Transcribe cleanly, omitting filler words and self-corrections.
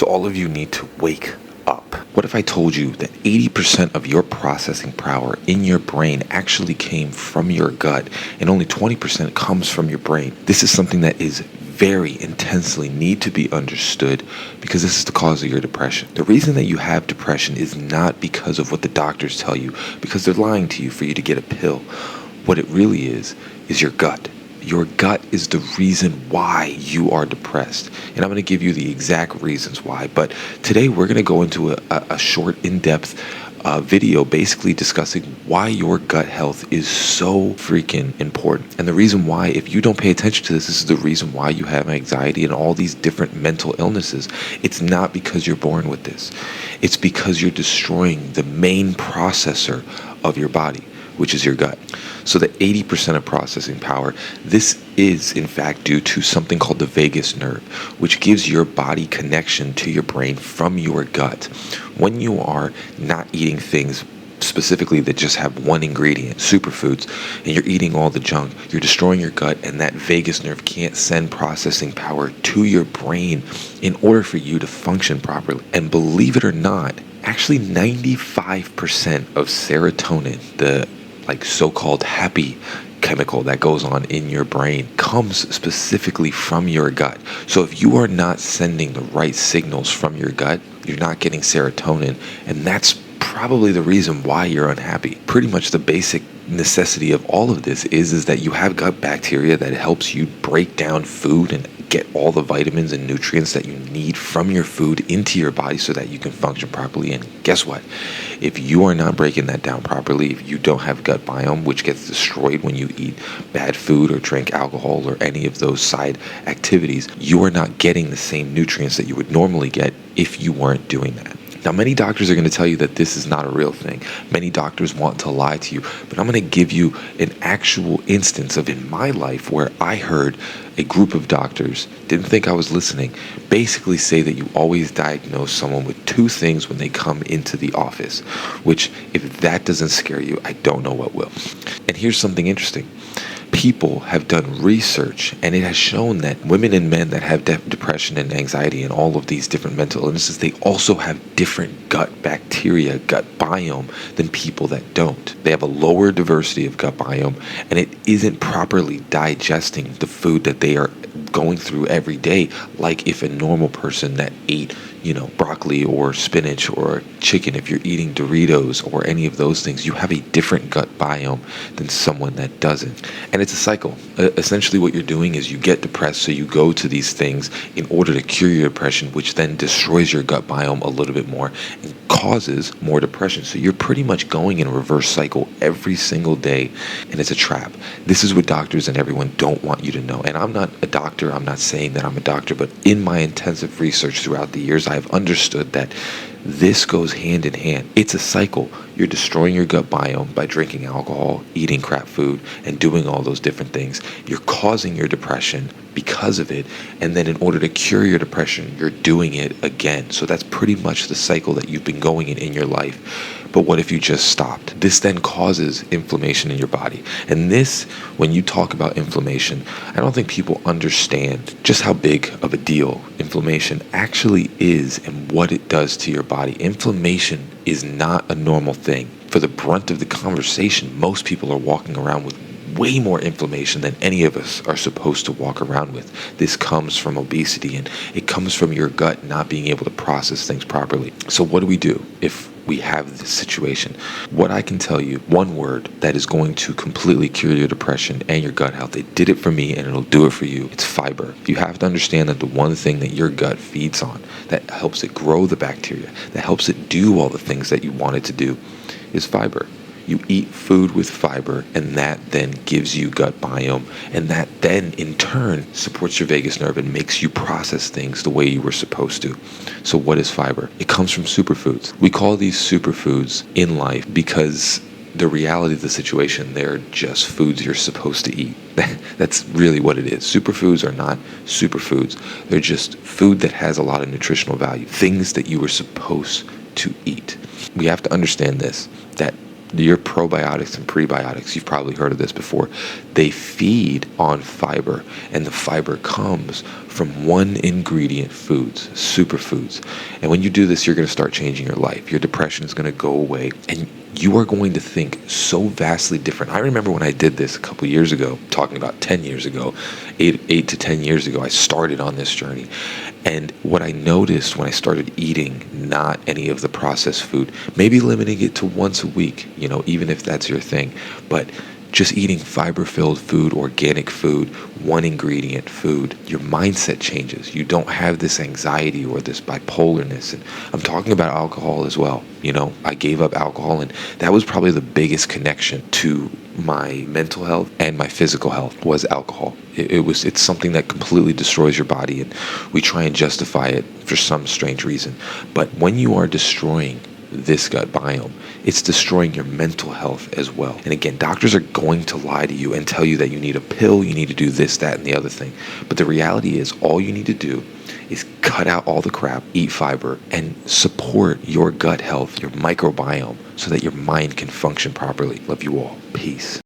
So all of you need to wake up. What if I told you that 80% of your processing power in your brain actually came from your gut and only 20% comes from your brain? This is something that is very intensely need to be understood because this is the cause of your depression. The reason that you have depression is not because of what the doctors tell you, because they're lying to you for you to get a pill. What it really is your gut. Your gut is the reason why you are depressed. And I'm going to give you the exact reasons why. But today we're going to go into a short, in-depth video basically discussing why your gut health is so freaking important. And the reason why, if you don't pay attention to this, this is the reason why you have anxiety and all these different mental illnesses. It's not because you're born with this. It's because you're destroying the main processor of your body, which is your gut. So the 80% of processing power, this is in fact due to something called the vagus nerve, which gives your body connection to your brain from your gut. When you are not eating things specifically that just have one ingredient, superfoods, and you're eating all the junk, you're destroying your gut, and that vagus nerve can't send processing power to your brain in order for you to function properly. And believe it or not, actually 95% of serotonin, the so-called happy chemical that goes on in your brain, comes specifically from your gut. So if you are not sending the right signals from your gut, you're not getting serotonin, and that's probably the reason why you're unhappy. Pretty much the basic necessity of all of this is that you have gut bacteria that helps you break down food and get all the vitamins and nutrients that you need from your food into your body so that you can function properly. And guess what? If you are not breaking that down properly, if you don't have gut biome, which gets destroyed when you eat bad food or drink alcohol or any of those side activities, you are not getting the same nutrients that you would normally get if you weren't doing that. Now, many doctors are going to tell you that this is not a real thing. Many doctors want to lie to you, but I'm going to give you an actual instance of in my life where I heard a group of doctors, didn't think I was listening, basically say that you always diagnose someone with two things when they come into the office, which if that doesn't scare you, I don't know what will. And here's something interesting. People have done research, and it has shown that women and men that have depression and anxiety and all of these different mental illnesses, they also have different gut bacteria, gut biome, than people that don't. They have a lower diversity of gut biome, and it isn't properly digesting the food that they are going through every day, like if a normal person that ate broccoli or spinach or chicken, if you're eating Doritos or any of those things, you have a different gut biome than someone that doesn't. And it's a cycle. Essentially what you're doing is you get depressed, so you go to these things in order to cure your depression, which then destroys your gut biome a little bit more and causes more depression. So you're pretty much going in a reverse cycle every single day, and it's a trap. This is what doctors and everyone don't want you to know. And I'm not a doctor, I'm not saying that I'm a doctor, but in my intensive research throughout the years, I've understood that this goes hand in hand. It's a cycle. You're destroying your gut biome by drinking alcohol, eating crap food, and doing all those different things. You're causing your depression because of it, and then in order to cure your depression, you're doing it again. So that's pretty much the cycle that you've been going in your life. But what if you just stopped? This then causes inflammation in your body. And this, when you talk about inflammation, I don't think people understand just how big of a deal inflammation actually is and what it does to your body. Inflammation is not a normal thing. For the brunt of the conversation, most people are walking around with way more inflammation than any of us are supposed to walk around with. This comes from obesity, and it comes from your gut not being able to process things properly. So what do we do if we have this situation? What I can tell you, one word that is going to completely cure your depression and your gut health. It did it for me, and it'll do it for you. It's fiber. You have to understand that the one thing that your gut feeds on, that helps it grow the bacteria, that helps it do all the things that you want it to do, is fiber. You eat food with fiber, and that then gives you gut biome, and that then in turn supports your vagus nerve and makes you process things the way you were supposed to. So what is fiber? It comes from superfoods. We call these superfoods in life because the reality of the situation, they're just foods you're supposed to eat. That's really what it is. Superfoods are not superfoods. They're just food that has a lot of nutritional value, things that you were supposed to eat. We have to understand this, that Your probiotics and prebiotics, you've probably heard of this before, they feed on fiber, and the fiber comes from one ingredient foods, superfoods. And when you do this, you're going to start changing your life. Your depression is going to go away, and you are going to think so vastly different. I remember when I did this a couple years ago, talking about 10 years ago, 8 to 10 years ago, I started on this journey. And what I noticed when I started eating not any of the processed food, maybe limiting it to once a week, even if that's your thing, but just eating fiber-filled food, organic food, one ingredient food, your mindset changes. You don't have this anxiety or this bipolarness. And I'm talking about alcohol as well. I gave up alcohol, and that was probably the biggest connection to my mental health and my physical health was alcohol. It's something that completely destroys your body, and we try and justify it for some strange reason. But when you are destroying this gut biome, it's destroying your mental health as well. And again, doctors are going to lie to you and tell you that you need a pill, you need to do this, that, and the other thing. But the reality is, all you need to do is cut out all the crap, eat fiber, and support your gut health, your microbiome, so that your mind can function properly. Love you all. Peace.